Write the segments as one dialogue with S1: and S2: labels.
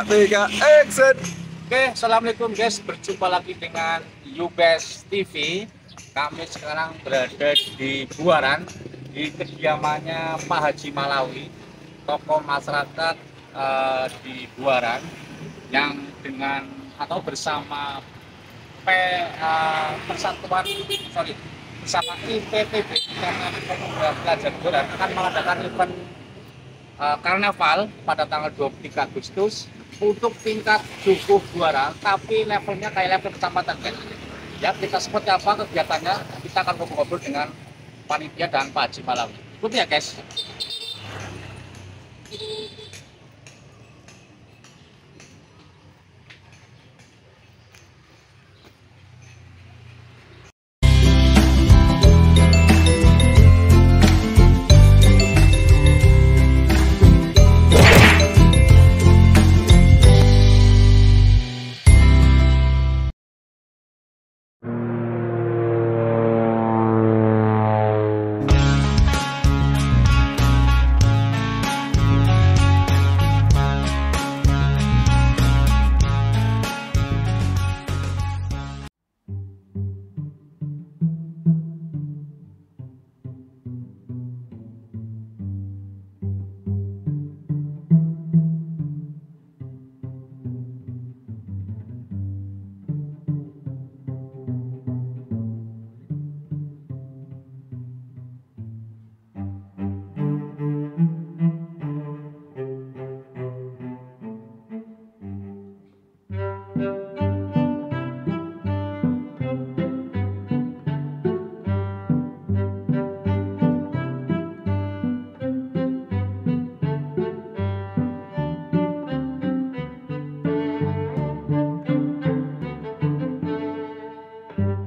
S1: 2, 3, exit.
S2: Oke, assalamualaikum guys, berjumpa lagi dengan Ubes TV. Kami sekarang berada di Buaran, di kediamannya Pak Haji Malawi, tokoh masyarakat di Buaran, yang dengan atau bersama bersama IPPB, karena Pemuda Pelajar Buaran akan mengadakan event karnaval pada tanggal 23 Agustus untuk tingkat Dukuh Buaran, tapi levelnya kayak level kecamatan kan. Ya, kita seperti apa kegiatannya, kita akan ngobrol-ngobrol dengan panitia dan Pak Haji Malawi. Ikuti ya guys.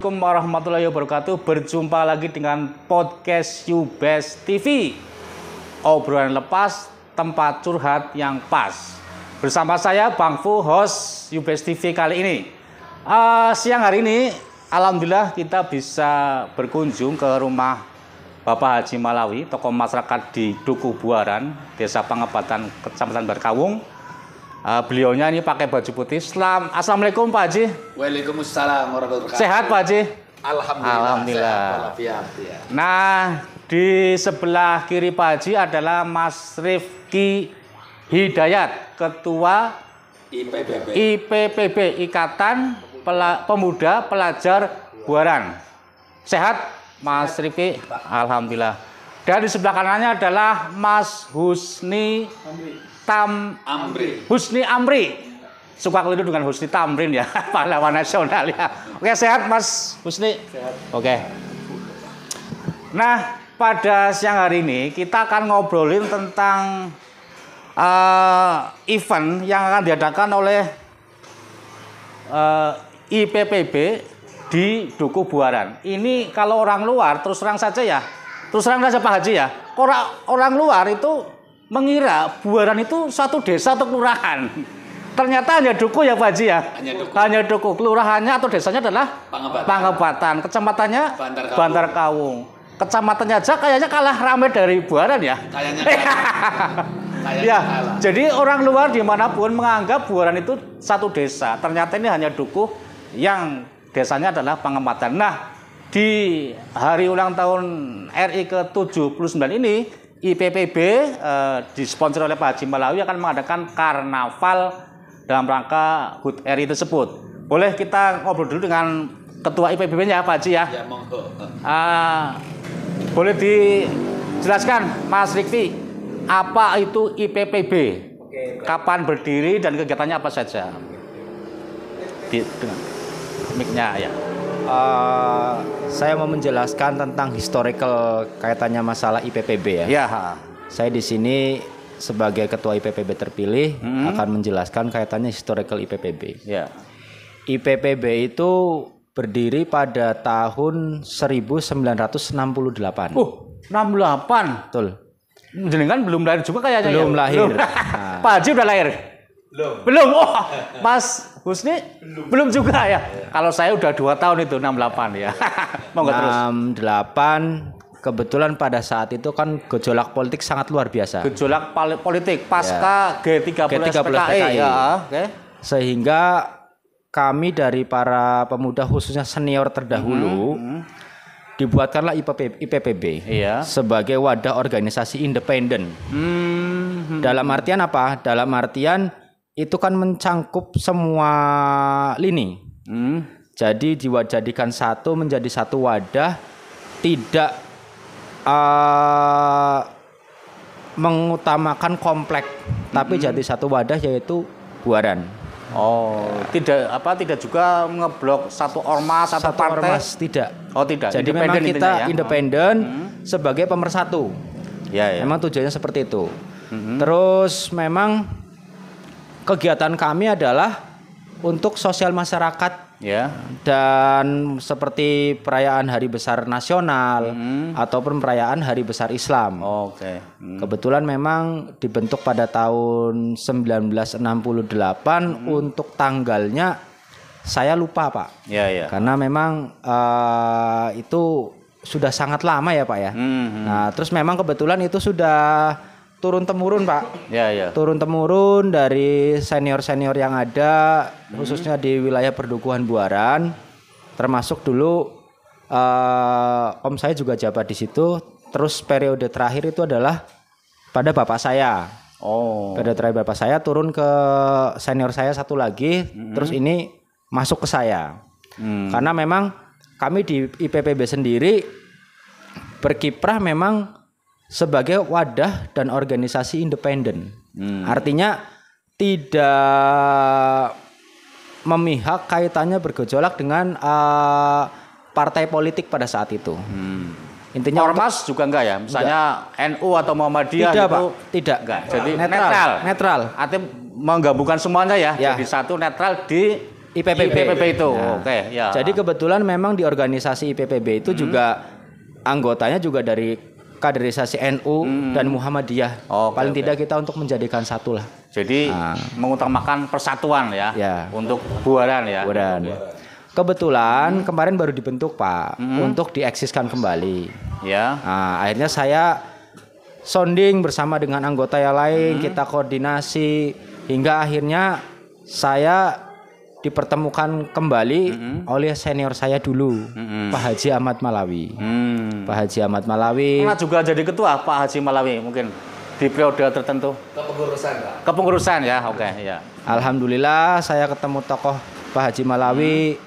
S2: Assalamualaikum warahmatullahi wabarakatuh. Berjumpa lagi dengan podcast Ubes TV, obrolan lepas, tempat curhat yang pas. Bersama saya Bang Fu, host Ubes TV kali ini. Siang hari ini alhamdulillah kita bisa berkunjung ke rumah Bapak Haji Malawi, tokoh masyarakat di Dukuh Buaran, Desa Pangebatan, Kecamatan Barkawung. Beliaunya ini pakai baju putih. Assalamualaikum Pak Haji.
S3: Waalaikumsalam warahmatullahi wabarakatuh.
S2: Sehat Pak Haji?
S3: Alhamdulillah.
S2: Nah, di sebelah kiri Pak Haji adalah Mas Rifki Hidayat, Ketua IPPB, Ikatan Pemuda Pelajar Buaran. Sehat Mas Rifki? Alhamdulillah. Dan di sebelah kanannya adalah Mas Husni Husni Amri, suka keliru dengan Husni Tamrin ya, pahlawan nasional ya. Oke, sehat Mas Husni? Sehat. Oke. Nah, pada siang hari ini kita akan ngobrolin tentang event yang akan diadakan oleh IPPB di Dukuh Buaran. Ini kalau orang luar, terus terang saja Pak Haji ya, orang luar itu mengira Buaran itu suatu desa atau kelurahan. Ternyata hanya Dukuh ya Pak Haji ya. Hanya Dukuh. Kelurahannya atau desanya adalah Pangebatan. Kecamatannya Bantar Kawung. Kecamatannya aja kayaknya kalah ramai dari Buaran ya.
S3: Kayaknya
S2: ya. Jadi orang luar dimanapun menganggap Buaran itu satu desa. Ternyata ini hanya Dukuh yang desanya adalah Pangebatan. Nah, di hari ulang tahun RI ke-79 ini IPPB disponsor oleh Pak Haji Malawi akan mengadakan karnaval dalam rangka HUT RI tersebut. Boleh kita ngobrol dulu dengan Ketua IPPB-nya Pak Haji ya?
S3: Ya, monggo.
S2: Boleh dijelaskan Mas Rifki, apa itu IPPB? Kapan berdiri dan kegiatannya apa saja? Dengan mic-nya ya.
S4: Saya mau menjelaskan tentang historical kaitannya masalah IPPB ya.
S2: Ya.
S4: Saya di sini sebagai ketua IPPB terpilih akan menjelaskan kaitannya historical IPPB.
S2: Ya.
S4: IPPB itu berdiri pada tahun 1968.
S2: 68.
S4: Betul.
S2: Jenengan belum lahir juga kayaknya.
S4: Belum
S2: ya?
S4: lahir.
S2: Nah. Pak Haji udah lahir? Belum. Oh, Mas Husni belum juga ya. Kalau saya udah 2 tahun itu 68 ya. Monggo terus.
S4: 68 kebetulan pada saat itu kan gejolak politik sangat luar biasa.
S2: Gejolak politik pasca G30
S4: PKI.
S2: Ya, oke.
S4: Sehingga kami dari para pemuda khususnya senior terdahulu dibuatkanlah IPPB sebagai wadah organisasi independen. Dalam artian apa? Dalam artian itu kan mencangkup semua lini. Jadi dijadikan satu menjadi satu wadah, tidak mengutamakan komplek, tapi jadi satu wadah yaitu Buaran.
S2: Oh, tidak juga ngeblok satu ormas atau partai?
S4: Ormas, tidak.
S2: Oh, tidak.
S4: Jadi memang kita independen sebagai pemersatu.
S2: Ya.
S4: Memang tujuannya seperti itu. Terus memang kegiatan kami adalah untuk sosial masyarakat.
S2: Ya.
S4: Dan seperti perayaan Hari Besar Nasional ataupun perayaan Hari Besar Islam.
S2: Oke.
S4: Kebetulan memang dibentuk pada tahun 1968 untuk tanggalnya saya lupa, Pak.
S2: Ya.
S4: Karena memang itu sudah sangat lama ya, Pak ya. Nah, terus memang kebetulan itu sudah turun temurun, Pak.
S2: Ya.
S4: Turun temurun dari senior-senior yang ada, khususnya di wilayah Perdukuhan Buaran. Termasuk dulu om saya juga jabat di situ. Terus periode terakhir itu adalah pada bapak saya.
S2: Oh.
S4: Periode terakhir bapak saya turun ke senior saya satu lagi. Terus ini masuk ke saya. Karena memang kami di IPPB sendiri berkiprah memang sebagai wadah dan organisasi independen. Artinya tidak memihak kaitannya bergejolak dengan partai politik pada saat itu. Intinya
S2: ormas juga enggak ya? Misalnya NU atau Muhammadiyah
S4: tidak,
S2: gitu?
S4: Pak. Tidak.
S2: Enggak. Jadi
S4: netral.
S2: Artinya menggabungkan semuanya ya. Jadi satu netral di IPPB itu. Oke, ya.
S4: Jadi kebetulan memang di organisasi IPPB itu juga anggotanya juga dari kaderisasi NU dan Muhammadiyah. Paling tidak kita untuk menjadikan satu lah.
S2: Jadi mengutamakan persatuan ya. Untuk Buaran ya.
S4: Buaran. Kebetulan kemarin baru dibentuk, Pak, untuk dieksiskan kembali.
S2: Ya.
S4: Nah, akhirnya saya sounding bersama dengan anggota yang lain, kita koordinasi hingga akhirnya saya dipertemukan kembali oleh senior saya dulu, Pak Haji Ahmad Malawi. Pak Haji Ahmad Malawi.
S2: Pernah juga jadi ketua Pak Haji Malawi mungkin di periode tertentu.
S3: Kepengurusan, Pak.
S2: Kepengurusan ya, oke ya.
S4: Alhamdulillah saya ketemu tokoh Pak Haji Malawi,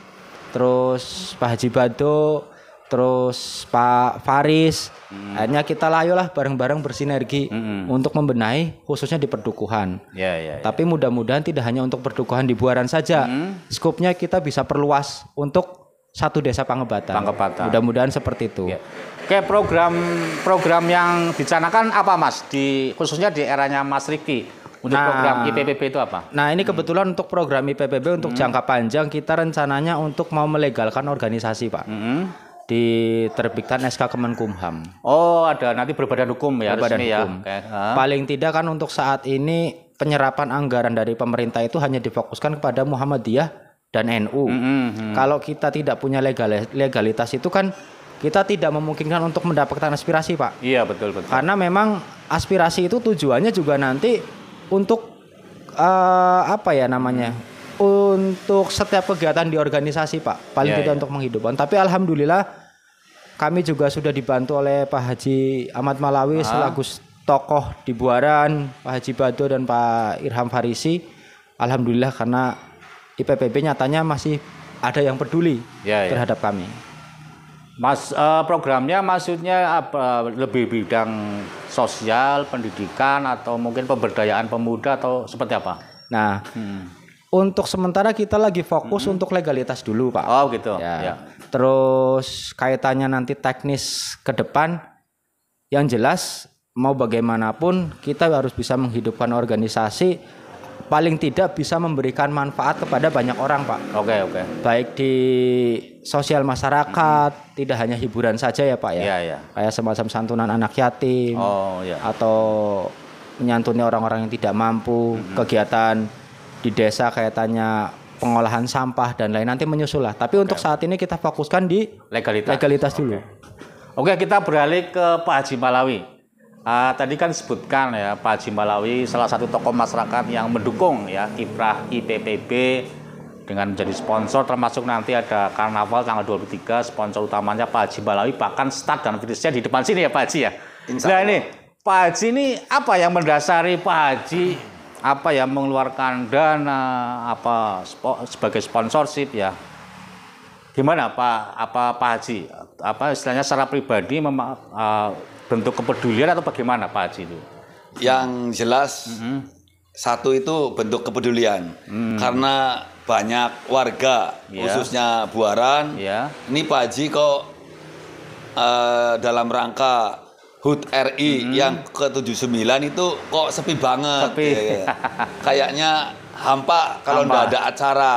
S4: terus Pak Haji Bado, terus Pak Faris. Akhirnya kita layolah bareng-bareng bersinergi untuk membenahi khususnya di perdukuhan.
S2: Ya.
S4: Tapi mudah-mudahan tidak hanya untuk perdukuhan di Buaran saja. Skopnya kita bisa perluas untuk satu desa Pangebatan. Mudah-mudahan seperti itu.
S2: Ya. Oke, program yang dicanakan apa, Mas? Khususnya di eranya Mas Riki. Untuk program IPPB itu apa?
S4: Nah, ini kebetulan untuk program IPPB untuk jangka panjang kita rencananya untuk mau melegalkan organisasi, Pak. Diterbitkan SK Kemenkumham.
S2: Oh, ada nanti berbadan hukum ya,
S4: berbadan
S2: resmi
S4: hukum.
S2: Ya.
S4: Paling tidak kan untuk saat ini penyerapan anggaran dari pemerintah itu hanya difokuskan kepada Muhammadiyah dan NU. Kalau kita tidak punya legalitas itu kan kita tidak memungkinkan untuk mendapatkan aspirasi, Pak.
S2: Iya, betul.
S4: Karena memang aspirasi itu tujuannya juga nanti untuk untuk setiap kegiatan di organisasi, Pak. Paling tidak untuk menghidupkan. Tapi alhamdulillah kami juga sudah dibantu oleh Pak Haji Ahmad Malawi selaku tokoh di Buaran, Pak Haji Bado dan Pak Irham Farisi. Alhamdulillah karena IPPB nyatanya masih ada yang peduli terhadap kami.
S2: Mas, programnya maksudnya apa? Lebih bidang sosial, pendidikan, atau mungkin pemberdayaan pemuda atau seperti apa?
S4: Nah, untuk sementara kita lagi fokus untuk legalitas dulu, Pak.
S2: Oh gitu.
S4: Ya. Terus kaitannya nanti teknis ke depan, yang jelas mau bagaimanapun kita harus bisa menghidupkan organisasi, paling tidak bisa memberikan manfaat kepada banyak orang, Pak.
S2: Oke.
S4: Baik di sosial masyarakat, tidak hanya hiburan saja ya, Pak ya.
S2: Iya.
S4: Kayak semacam santunan anak yatim. Atau menyantuni orang-orang yang tidak mampu, kegiatan di desa kaitannya pengolahan sampah dan lain nanti menyusul lah. Tapi untuk saat ini kita fokuskan di legalitas dulu.
S2: Oke, kita beralih ke Pak Haji Malawi. Tadi kan disebutkan ya, Pak Haji Malawi salah satu tokoh masyarakat yang mendukung ya kiprah IPPB dengan menjadi sponsor, termasuk nanti ada karnaval tanggal 23, sponsor utamanya Pak Haji Malawi, bahkan start dan finishnya di depan sini ya Pak Haji ya. Nah ini Pak Haji ini apa yang mendasari Pak Haji mengeluarkan dana sebagai sponsorship ya? Gimana Pak Haji? Istilahnya secara pribadi bentuk kepedulian atau bagaimana Pak Haji itu?
S3: Yang jelas satu itu bentuk kepedulian karena banyak warga khususnya Buaran. Ini Pak Haji kok dalam rangka HUT RI yang ke-79 itu kok sepi banget. Ya. Kayaknya hampa kalau nggak ada acara.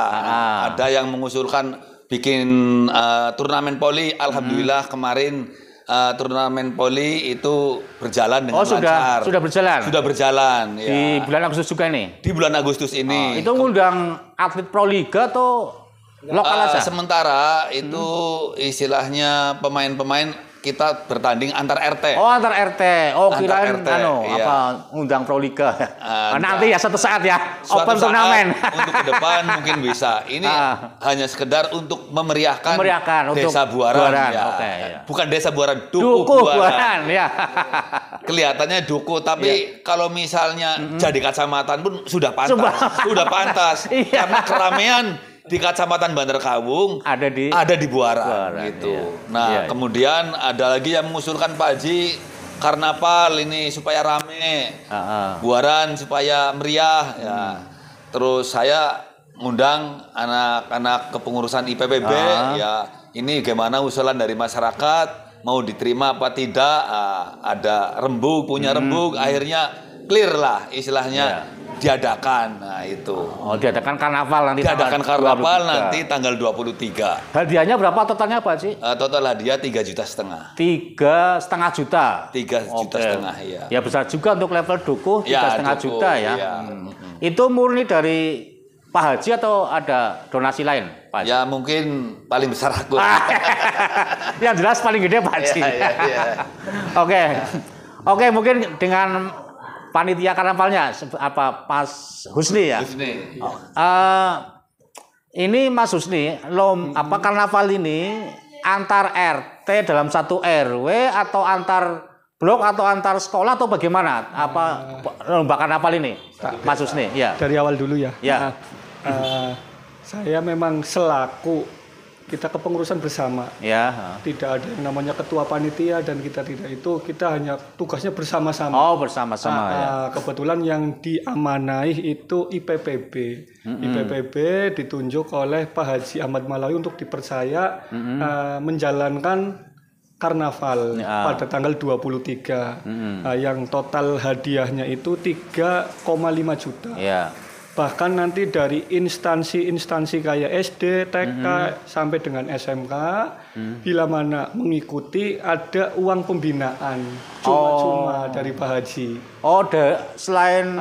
S3: Ada yang mengusulkan bikin turnamen poli. Alhamdulillah kemarin turnamen poli itu berjalan dengan lancar.
S2: Sudah berjalan? Sudah berjalan.
S3: Ya.
S2: Di bulan Agustus juga nih?
S3: Di bulan Agustus ini.
S2: Itu ngundang atlet Proliga atau lokal aja?
S3: Sementara itu istilahnya pemain-pemain kita bertanding antar RT.
S2: Oh, antar RT. Oh, kirain
S3: iya.
S2: undang Proliga. Nanti ya suatu saat ya,
S3: suatu
S2: open turnamen.
S3: Untuk ke depan mungkin bisa. Ini hanya sekedar untuk memeriahkan Desa Buaran. Ya.
S2: Ya.
S3: Bukan Desa Buaran,
S2: Duku Buaran. Ya.
S3: Kelihatannya duku, tapi kalau misalnya jadi kecamatan pun sudah pantas. Sudah pantas. Karena keramaian di Kecamatan Bandar Kawung ada di Buaran gitu. Iya. Nah, kemudian ada lagi yang mengusulkan Pak Haji karnaval ini supaya rame. Buaran supaya meriah ya. Terus saya ngundang anak-anak kepengurusan IPPB ya. Ini gimana usulan dari masyarakat, mau diterima apa tidak? Ada rembug, punya rembug, akhirnya clear lah istilahnya. Diadakan, nah itu.
S2: Oh, diadakan karnaval nanti.
S3: Diadakan karnaval nanti tanggal 23.
S2: Hadiahnya berapa totalnya Pak Haji?
S3: Total hadiah 3,5 juta.
S2: 3,5 juta.
S3: 3,5 juta ya.
S2: Ya besar juga untuk level dukuh 3,5 juta ya. Itu murni dari Pak Haji atau ada donasi lain, Pak Haji?
S3: Ya mungkin paling besar aku.
S2: Yang jelas paling gede Pak Haji. Oke, mungkin dengan panitia karnavalnya Pas Husni ya.
S3: Husni.
S2: Ini Mas Husni, karnaval ini antar RT dalam satu RW atau antar blok atau antar sekolah atau bagaimana? Lomba karnaval ini, Mas Husni? Ya.
S1: Dari awal dulu ya.
S2: Ya.
S1: Saya memang selaku kita kepengurusan bersama.
S2: Ya.
S1: Tidak ada yang namanya ketua panitia dan kita tidak itu. Kita hanya tugasnya bersama-sama.
S2: Oh, bersama-sama ya.
S1: Kebetulan yang diamanai itu IPPB. IPPB ditunjuk oleh Pak Haji Ahmad Malawi untuk dipercaya menjalankan karnaval pada tanggal 23. Yang total hadiahnya itu 3,5 juta.
S2: Ya.
S1: Bahkan nanti dari instansi-instansi kayak SD, TK, sampai dengan SMK, bila mana mengikuti ada uang pembinaan cuma-cuma dari Pak Haji.
S2: Oh, selain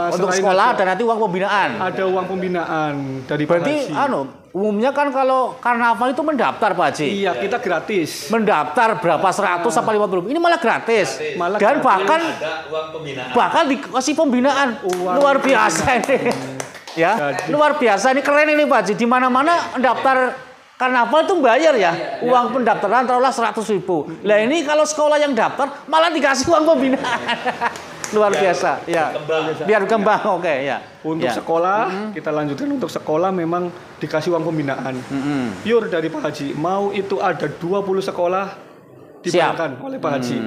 S2: untuk sekolah ada nanti uang pembinaan.
S1: Ada uang pembinaan dari
S2: berarti,
S1: Pak Haji.
S2: Umumnya kan kalau karnaval itu mendaftar Pak Haji.
S1: Iya, kita gratis.
S2: Mendaftar berapa 100 sampai 50. Ini malah gratis. Dan bahkan
S3: ada uang pembinaan.
S2: Bahkan dikasih pembinaan. Luar biasa ini. Ya, luar biasa ini, keren ini Pak Haji. Di mana-mana mendaftar karnaval itu bayar ya. Uang pendaftaran taruhlah 100.000. Lah ini kalau sekolah yang daftar malah dikasih uang pembinaan. Luar biasa, ya. Biar kembang, oke, ya.
S1: Untuk sekolah, kita lanjutkan untuk sekolah memang dikasih uang pembinaan. Pure dari Pak Haji. Mau itu ada 20 sekolah dibayarkan oleh Pak Haji.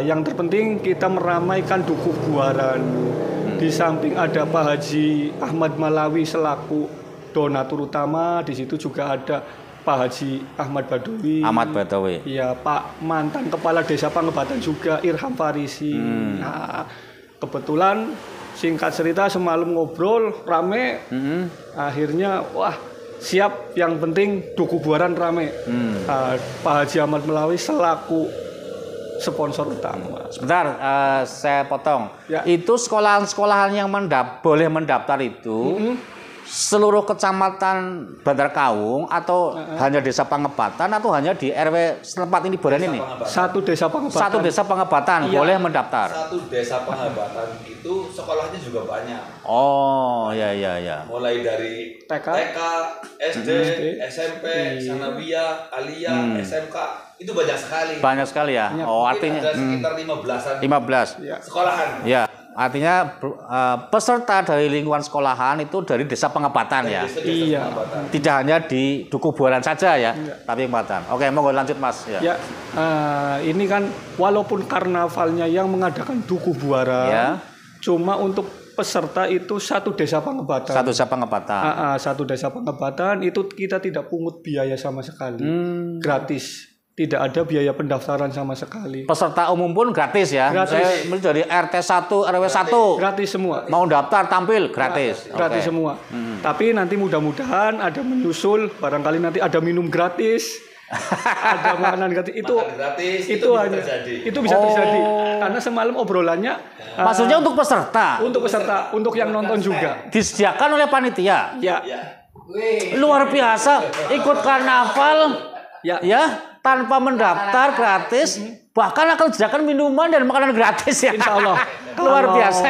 S1: Yang terpenting kita meramaikan Dukuh Buaran. Di samping ada Pak Haji Ahmad Malawi selaku donatur utama, di situ juga ada Pak Haji Ahmad Badawi. Iya, Pak mantan kepala desa Pangebatan juga Irham Farisi. Nah, kebetulan singkat cerita semalam ngobrol rame. Akhirnya wah, siap, yang penting Dukuh Buaran rame. Pak Haji Ahmad Malawi selaku sponsor utama.
S2: Sebentar, saya potong.
S1: Ya.
S2: Itu sekolahan-sekolahan yang boleh mendaftar itu seluruh kecamatan Bantar Kawung atau hanya desa Pangebatan atau hanya di RW setempat ini Boran ini?
S1: Satu desa Pangebatan.
S2: Satu desa Pangebatan boleh mendaftar.
S3: Satu desa Pangebatan itu sekolahnya juga banyak.
S2: Oh, ya.
S3: Mulai dari TK, SD, SMP, Sanawiyah, Aliyah, SMK, itu banyak sekali.
S2: Banyak sekali ya. Oh, artinya
S3: ada sekitar 15-an
S2: 15
S3: sekolahan.
S2: Ya, artinya peserta dari lingkungan sekolahan itu dari desa Pangebatan ya.
S1: Iya.
S2: Tidak hanya di Dukuh Buaran saja ya, tapi Pangebatan. Oke, monggo lanjut Mas ya.
S1: Ya, ini kan walaupun karnavalnya yang mengadakan Dukuh Buaran, cuma untuk peserta itu satu desa Pangebatan.
S2: Satu desa Pangebatan.
S1: Satu desa Pangebatan itu kita tidak pungut biaya sama sekali, gratis. Tidak ada biaya pendaftaran sama sekali.
S2: Peserta umum pun gratis ya.
S1: Gratis.
S2: Saya dari RT 1, RW 1.
S1: Gratis semua.
S2: Mau daftar tampil gratis.
S1: Gratis semua. Tapi nanti mudah-mudahan ada menyusul, barangkali nanti ada minum gratis. Ada makanan gratis. Itu hanya terjadi. Itu bisa terjadi. Karena semalam obrolannya
S2: maksudnya untuk peserta.
S1: Untuk peserta, untuk yang nonton juga.
S2: Disediakan oleh panitia.
S1: Ya.
S2: Luar biasa, ikut karnaval. Ya, tanpa mendaftar gratis, bahkan akan disediakan minuman dan makanan gratis ya.
S1: Insya Allah.
S2: Luar biasa.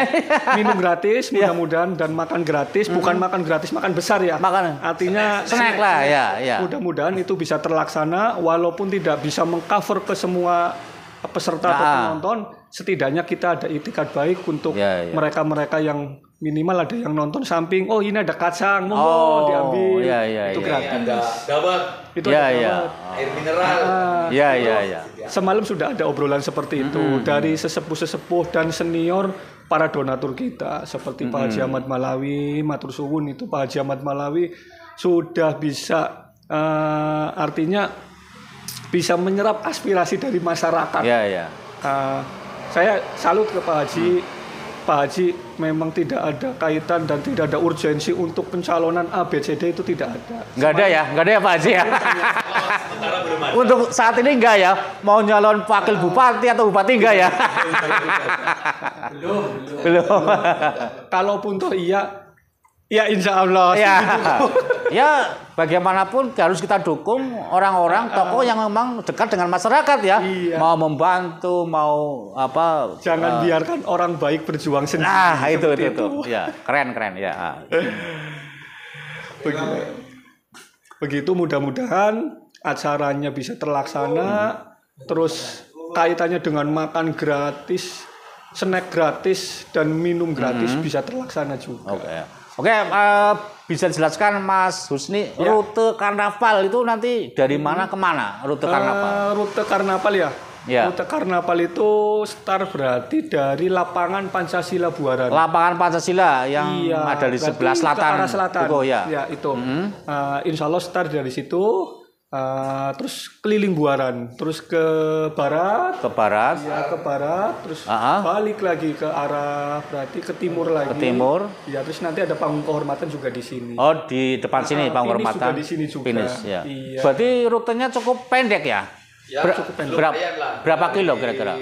S1: Minum gratis, mudah-mudahan dan makan gratis, bukan makan gratis, makan besar ya. Artinya
S2: snack lah ya.
S1: Mudah-mudahan itu bisa terlaksana, walaupun tidak bisa mengcover ke semua peserta atau penonton, setidaknya kita ada itikat baik untuk mereka-mereka yang minimal ada yang nonton samping, oh ini ada kacang, monggo diambil. Itu gratis.
S3: Ada dawet.
S1: Itu ada dawet.
S3: Air mineral.
S1: Semalam sudah ada obrolan seperti itu dari sesepuh-sesepuh dan senior para donatur kita seperti Pak Haji Ahmad Malawi, matur suwun itu Pak Haji Ahmad Malawi sudah bisa artinya bisa menyerap aspirasi dari masyarakat. Saya salut ke Pak Haji. Pak Haji memang tidak ada kaitan dan tidak ada urgensi untuk pencalonan ABCD itu tidak ada.
S2: Nggak ada ya Pak Haji ya. Untuk saat ini enggak ya. Mau nyalon wakil bupati atau bupati enggak ya? Belum.
S1: Kalaupun toh iya, ya insya Allah.
S2: Ya bagaimanapun harus kita dukung orang-orang tokoh yang memang dekat dengan masyarakat ya. Mau membantu, mau apa.
S1: Jangan biarkan orang baik berjuang sendiri.
S2: Nah itu. Ya keren ya.
S1: Begitu mudah-mudahan acaranya bisa terlaksana. Terus kaitannya dengan makan gratis, snack gratis dan minum gratis bisa terlaksana juga.
S2: Oke, bisa dijelaskan Mas Husni rute karnaval itu nanti dari mana ke mana rute karnaval?
S1: Rute karnaval ya. Rute karnaval itu start berarti dari lapangan Pancasila Buaran.
S2: Lapangan Pancasila yang ada di sebelah selatan.
S1: Ke arah selatan.
S2: Ya
S1: itu. Insya Allah start dari situ. Terus keliling Buaran, terus ke barat, ke barat, terus balik lagi ke arah berarti ke timur lagi.
S2: Ke timur.
S1: Ya, terus nanti ada panggung kehormatan juga di sini.
S2: Oh, di depan sini panggung kehormatan.
S1: Di sini juga.
S2: Finish, ya. Iya. Berarti rutenya cukup pendek ya?
S1: Cukup pendek.
S2: Berapa kilo kira-kira?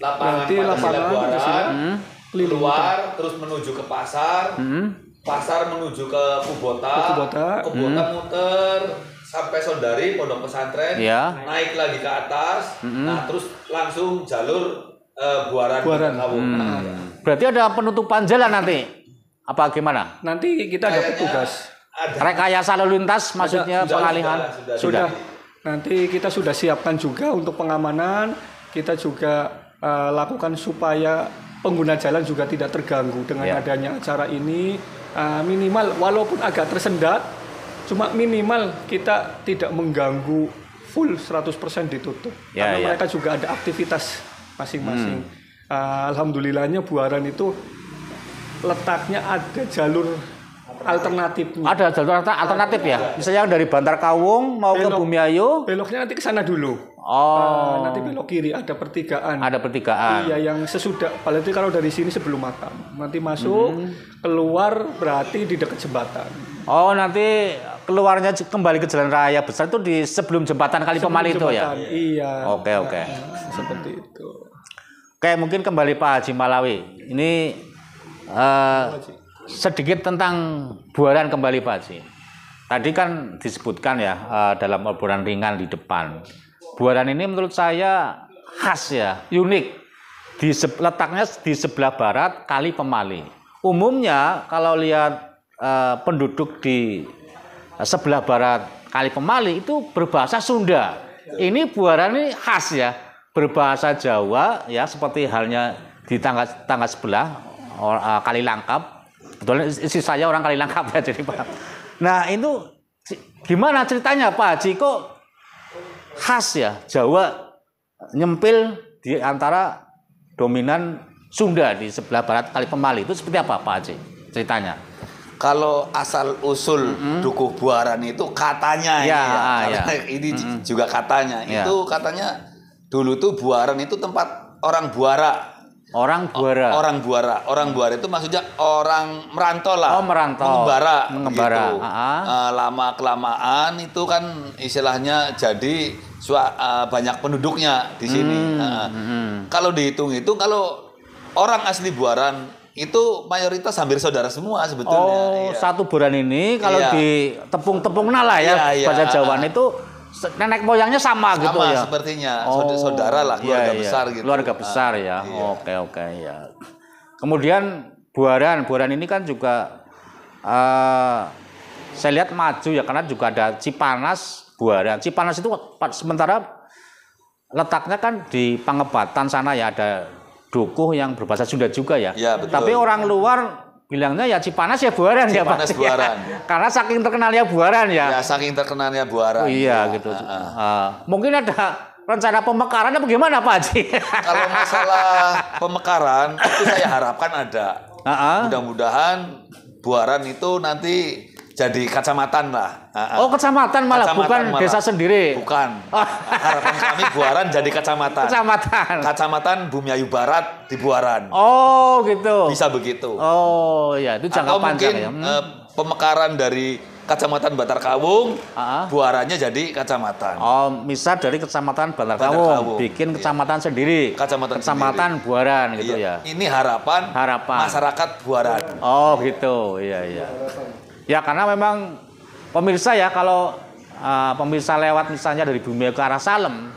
S3: Lapangan Buaran, keluar terus menuju ke pasar. Pasar menuju ke Kubota. Kubota muter sampai Sondari Pondok Pesantren, naik lagi ke atas, nah terus langsung jalur Buaran.
S2: Berarti ada penutupan jalan nanti, apa gimana?
S1: Nanti kita ada petugas.
S2: Rekayasa lalu lintas, maksudnya pengalihan.
S1: Sudah. Nanti kita sudah siapkan juga untuk pengamanan. Kita juga lakukan supaya pengguna jalan juga tidak terganggu dengan adanya acara ini. Minimal walaupun agak tersendat. Cuma minimal kita tidak mengganggu full 100% ditutup. Karena mereka juga ada aktivitas masing-masing. Alhamdulillahnya Buaran itu letaknya ada jalur alternatifnya.
S2: Ada jalur alternatif ya? Misalnya dari Bantar Kawung mau ke Bumiayu.
S1: Beloknya nanti ke sana dulu. Nanti belok kiri ada pertigaan.
S2: Ada pertigaan.
S1: Iya, yang sesudah. Berarti kalau dari sini sebelum makam. Nanti masuk, keluar berarti di dekat jembatan.
S2: Oh, nanti keluarnya kembali ke jalan raya besar itu di sebelum jembatan Kali Pemali itu ya?
S1: Iya.
S2: Oke.
S1: Seperti itu.
S2: Oke, mungkin kembali Pak Haji Malawi. Ini sedikit tentang buaran kembali Pak Haji. Tadi kan disebutkan ya dalam obrolan ringan di depan. Buaran ini menurut saya khas ya, unik. Letaknya di sebelah barat Kali Pemali. Umumnya kalau lihat penduduk di sebelah barat Kali Pemali itu berbahasa Sunda. Ini buaran ini khas ya, berbahasa Jawa ya, seperti halnya di tangga sebelah Kali Langkap. Betul, isi saya orang Kali Langkap ya jadi Pak. Nah itu gimana ceritanya Pak Haji kok khas ya Jawa nyempil di antara dominan Sunda di sebelah barat Kali Pemali, itu seperti apa Pak Haji ceritanya?
S3: Kalau asal usul Dukuh Buaran itu katanya ini juga katanya itu katanya dulu tuh Buaran itu tempat orang buara.
S2: Orang buara
S3: itu maksudnya orang merantau lah. Mengembara. Gitu. Lama kelamaan itu kan istilahnya jadi banyak penduduknya di sini. Kalau dihitung-hitung kalau orang asli Buaran itu mayoritas hampir saudara semua sebetulnya.
S2: Satu Buaran ini kalau di tepung-tepung lah ya, bahasa Jawa itu nenek moyangnya sama gitu ya.
S3: Sepertinya saudara lah, keluarga besar gitu.
S2: Keluarga besar ya. Oke ya. Kemudian Buaran ini kan juga saya lihat maju ya, karena juga ada Cipanas Buaran. Cipanas itu sementara letaknya kan di Pangebatan sana ya, ada dukuh yang berbahasa Sunda juga ya.
S3: Betul.
S2: Tapi orang luar bilangnya ya Cipanas ya Buaran ya Pak.
S3: Cipanas Buaran.
S2: Karena saking terkenalnya Buaran ya.
S3: Ya saking terkenalnya Buaran.
S2: Gitu. Mungkin ada rencana pemekaran apa gimana Pak Haji?
S3: Kalau masalah pemekaran itu saya harapkan ada. Mudah-mudahan Buaran itu nanti jadi kecamatan lah.
S2: Kecamatan malah, bukan desa sendiri.
S3: Bukan. Harapan kami Buaran jadi kecamatan. Kecamatan Bumiayu Barat di Buaran.
S2: Gitu.
S3: Bisa begitu.
S2: Ya itu jangka panjang ya.
S3: Pemekaran dari Kecamatan Bantar Kawung, Buarannya jadi kecamatan.
S2: Misal dari Kecamatan Bantar Kawung bikin kecamatan sendiri. Kecamatan Buaran gitu ya.
S3: Ini harapan masyarakat Buaran.
S2: Gitu. Iya. Ya karena memang pemirsa ya, kalau pemirsa lewat misalnya dari Bumiayu ke arah Salem,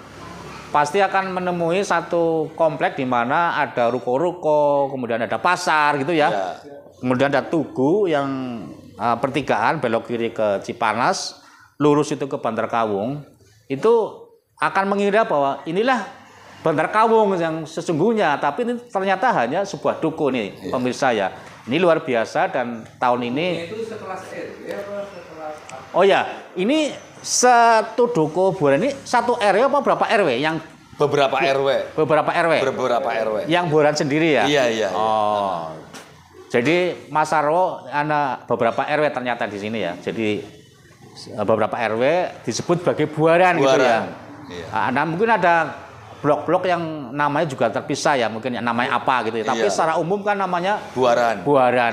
S2: pasti akan menemui satu komplek di mana ada ruko-ruko, kemudian ada pasar gitu ya. Kemudian ada tugu yang pertigaan belok kiri ke Cipanas, lurus itu ke Bantar Kawung. Itu akan mengira bahwa inilah Bantar Kawung yang sesungguhnya, tapi ini ternyata hanya sebuah dukuh nih pemirsa ya. Ini luar biasa, dan tahun ini itu sekelas RW apa sekelas ini satu dukuh Buaran ini satu RW apa berapa RW yang
S3: beberapa RW
S2: yang Buaran sendiri ya?
S3: Iya.
S2: Jadi Mas Sarwo ada beberapa RW ternyata di sini ya. Jadi beberapa RW disebut sebagai Buaran gitu ya. Mungkin ada blok-blok yang namanya juga terpisah ya, mungkin namanya apa gitu ya. Tapi secara umum kan namanya Buaran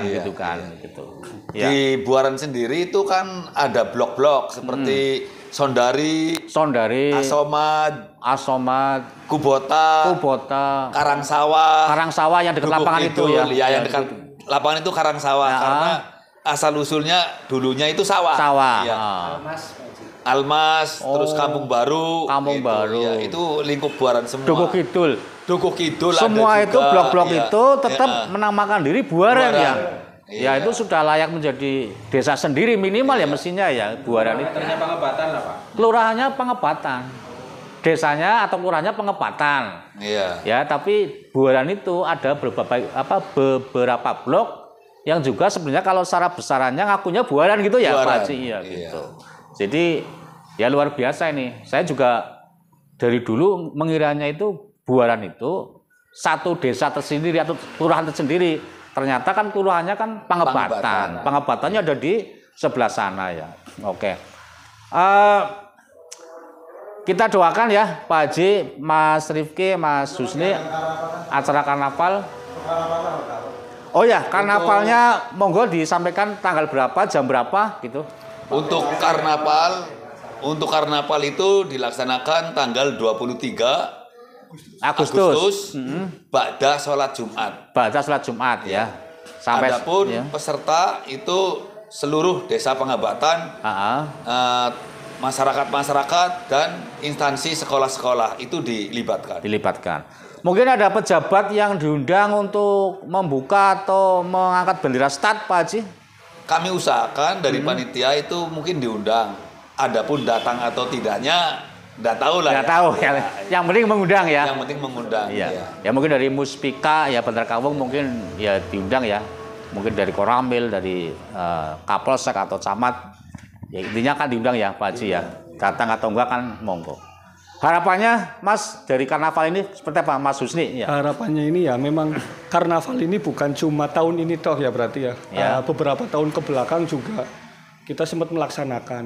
S2: gitu kan. Gitu.
S3: Di Buaran sendiri itu kan ada blok-blok seperti Sondari, Asomat, Kubota,
S2: Karangsawah yang dekat lapangan itu ya.
S3: Yang dekat lapangan itu Karangsawah karena asal usulnya dulunya itu sawah. Almas, terus Kampung Baru. Ya, itu lingkup Buaran semua.
S2: Dukuh Kidul.
S3: ada
S2: Semua itu
S3: juga,
S2: blok-blok itu tetap menamakan diri Buaran ya. Ya itu sudah layak menjadi desa sendiri minimal ya mestinya ya Buaran itu.
S1: Pengebatan lah Pak.
S2: Kelurahannya Pengebatan. Desanya atau kelurahannya Pengebatan. Ya, tapi Buaran itu ada beberapa blok yang juga sebenarnya kalau secara besarannya ngakunya Buaran gitu ya Pak Haji gitu. Jadi ya luar biasa ini. Saya juga dari dulu mengiranya itu Buaran itu satu desa tersendiri atau kelurahan tersendiri. Ternyata kan kelurahannya kan Pengebatan. Pengebatannya ada di sebelah sana ya. Oke. Kita doakan ya Pak Haji, Mas Rifki, Mas Husni acara karnaval. Karnavalnya monggo disampaikan tanggal berapa, jam berapa gitu.
S3: Untuk karnaval itu dilaksanakan tanggal 23 Agustus. Ba'da sholat Jumat.
S2: Ya.
S3: Adapun peserta itu seluruh desa Pangabatan, masyarakat-masyarakat dan instansi sekolah-sekolah itu dilibatkan.
S2: Mungkin ada pejabat yang diundang untuk membuka atau mengangkat bendera start, Pak Haji?
S3: Kami usahakan dari panitia itu mungkin diundang. Adapun datang atau tidaknya nggak tahu lah.
S2: Nggak tahu ya. Yang penting mengundang ya.
S3: Yang penting mengundang.
S2: Iya. Ya mungkin dari Muspika ya Bandar Kawung mungkin ya diundang ya. Mungkin dari Koramil, dari Kapolsek atau Camat. Ya intinya kan diundang ya Pak Haji ya. Datang atau enggak kan monggo. Harapannya Mas dari karnaval ini seperti apa Mas Husni? Ya.
S1: Harapannya ini ya memang karnaval ini bukan cuma tahun ini toh ya berarti ya. Beberapa tahun kebelakang juga kita sempat melaksanakan.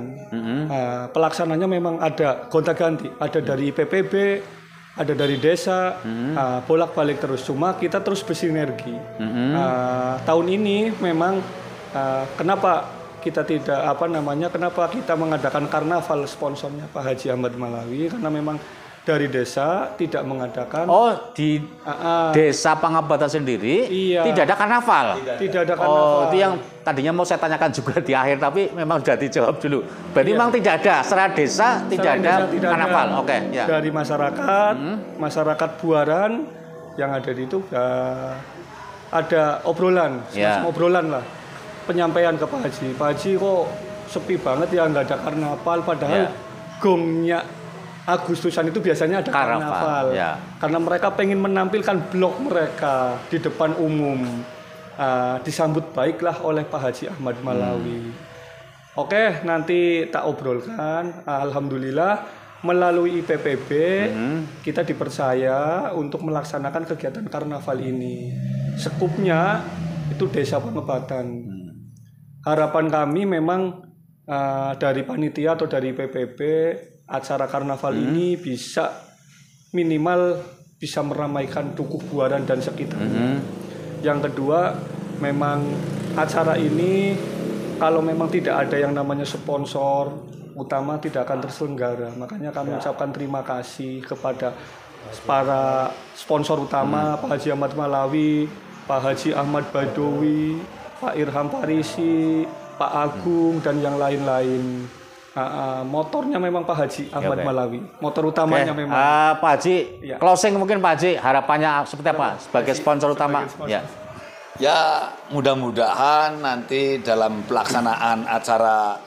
S1: Pelaksananya memang ada gonta-ganti, ada dari PPB, ada dari desa, bolak-balik terus. Cuma kita terus bersinergi. Tahun ini memang kenapa kita tidak kenapa kita mengadakan karnaval, sponsornya Pak Haji Ahmad Malawi, karena memang dari desa tidak mengadakan.
S2: Di desa Pangabatan sendiri tidak ada karnaval.
S1: Tidak ada karnaval.
S2: Itu yang tadinya mau saya tanyakan juga di akhir, tapi memang sudah dijawab dulu. Berarti memang tidak ada secara desa, tidak ada karnaval. Oke. Ya.
S1: Dari masyarakat, masyarakat Buaran yang ada di itu ada obrolan, obrolan lah, penyampaian ke Pak Haji. Pak Haji kok sepi banget ya, nggak ada karnaval, padahal gongnya Agustusan itu biasanya ada karnaval. Karena mereka pengen menampilkan blog mereka di depan umum. Disambut baiklah oleh Pak Haji Ahmad Malawi. Oke, nanti tak obrolkan. Alhamdulillah melalui IPPB kita dipercaya untuk melaksanakan kegiatan karnaval ini. Sekupnya itu Desa Pangabatan. Harapan kami memang dari panitia atau dari PPB acara karnaval ini bisa minimal bisa meramaikan Dukuh Buaran dan sekitarnya. Yang kedua, memang acara ini kalau memang tidak ada yang namanya sponsor utama tidak akan terselenggara. Makanya kami ucapkan terima kasih kepada para sponsor utama, Pak Haji Ahmad Malawi, Pak Haji Ahmad Badowi, Pak Irham Farisi, Pak Agung dan yang lain-lain. Motornya memang Pak Haji Ahmad Malawi. Motor utamanya memang.
S2: Pak Haji, closing mungkin Pak Haji, harapannya seperti apa sebagai sponsor utama?
S3: Ya, mudah-mudahan nanti dalam pelaksanaan acara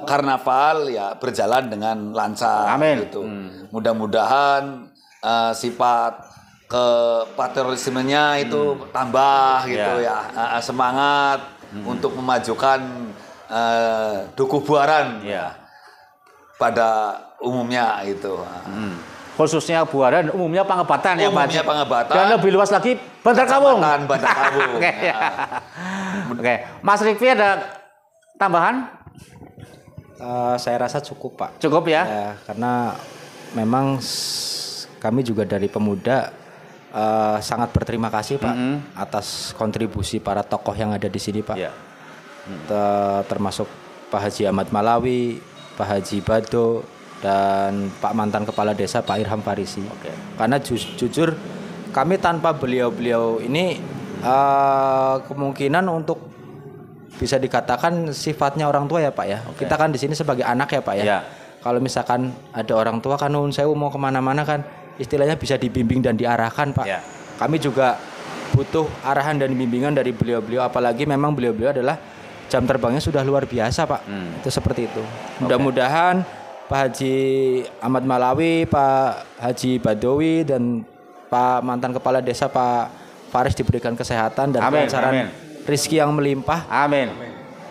S3: karnaval ya berjalan dengan lancar.
S2: Amin.
S3: Gitu. Mudah-mudahan sifat kepatriotismenya itu tambah gitu ya, semangat untuk memajukan Dukuh Buaran pada umumnya itu.
S2: Khususnya Buaran, umumnya Pangabatan ya Pak.
S3: Umumnya Pangabatan.
S2: Dan lebih luas lagi Bandar Kawung.
S3: Bandar Kawung.
S2: Oke. Mas Rikfi ada tambahan?
S4: Saya rasa cukup Pak.
S2: Cukup ya?
S4: Karena memang kami juga dari pemuda sangat berterima kasih Pak atas kontribusi para tokoh yang ada di sini Pak. Termasuk Pak Haji Ahmad Malawi, Pak Haji Bado, dan Pak mantan kepala desa Pak Irham Farisi. Karena jujur kami tanpa beliau-beliau ini kemungkinan untuk bisa dikatakan sifatnya orang tua ya Pak ya. Kita kan di sini sebagai anak ya Pak ya. Kalau misalkan ada orang tua kan nun sewu mau kemana-mana kan istilahnya bisa dibimbing dan diarahkan Pak. Kami juga butuh arahan dan bimbingan dari beliau-beliau, apalagi memang beliau-beliau adalah jam terbangnya sudah luar biasa Pak. Itu seperti itu. Mudah-mudahan Pak Haji Ahmad Malawi, Pak Haji Badowi dan Pak mantan kepala desa Pak Faris diberikan kesehatan dan kelancaran rezeki yang melimpah.
S2: Amin.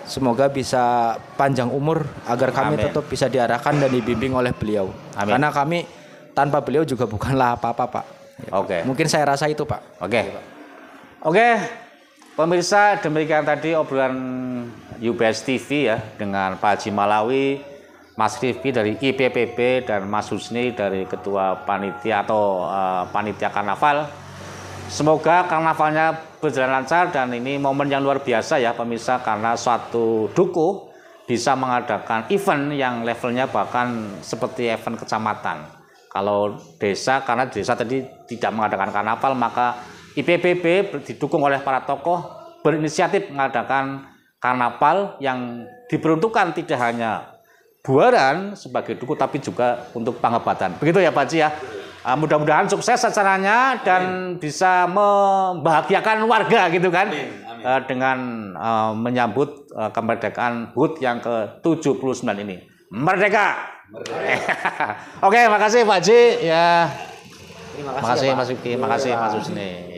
S4: Semoga bisa panjang umur agar kami tetap bisa diarahkan dan dibimbing oleh beliau. Karena kami tanpa beliau juga bukanlah apa-apa Pak. Mungkin saya rasa itu Pak.
S2: Oke. Pemirsa, demikian tadi obrolan UBS TV ya dengan Pak Haji Malawi, Mas Rifki dari IPPB dan Mas Husni dari Ketua Panitia atau Panitia Karnaval. Semoga karnavalnya berjalan lancar dan ini momen yang luar biasa ya pemirsa, karena suatu dukuh bisa mengadakan event yang levelnya bahkan seperti event kecamatan. Kalau desa, karena desa tadi tidak mengadakan karnaval, maka IPPB didukung oleh para tokoh berinisiatif mengadakan karnaval yang diperuntukkan tidak hanya Buaran sebagai duku tapi juga untuk Pangebatan. Begitu ya Pak Haji ya. Mudah-mudahan sukses acaranya dan bisa membahagiakan warga gitu kan. Dengan menyambut kemerdekaan HUT yang ke-79 ini. Merdeka. Oke, makasih Pak Haji ya. Terima kasih Mas Yuki, makasih Mas Husni.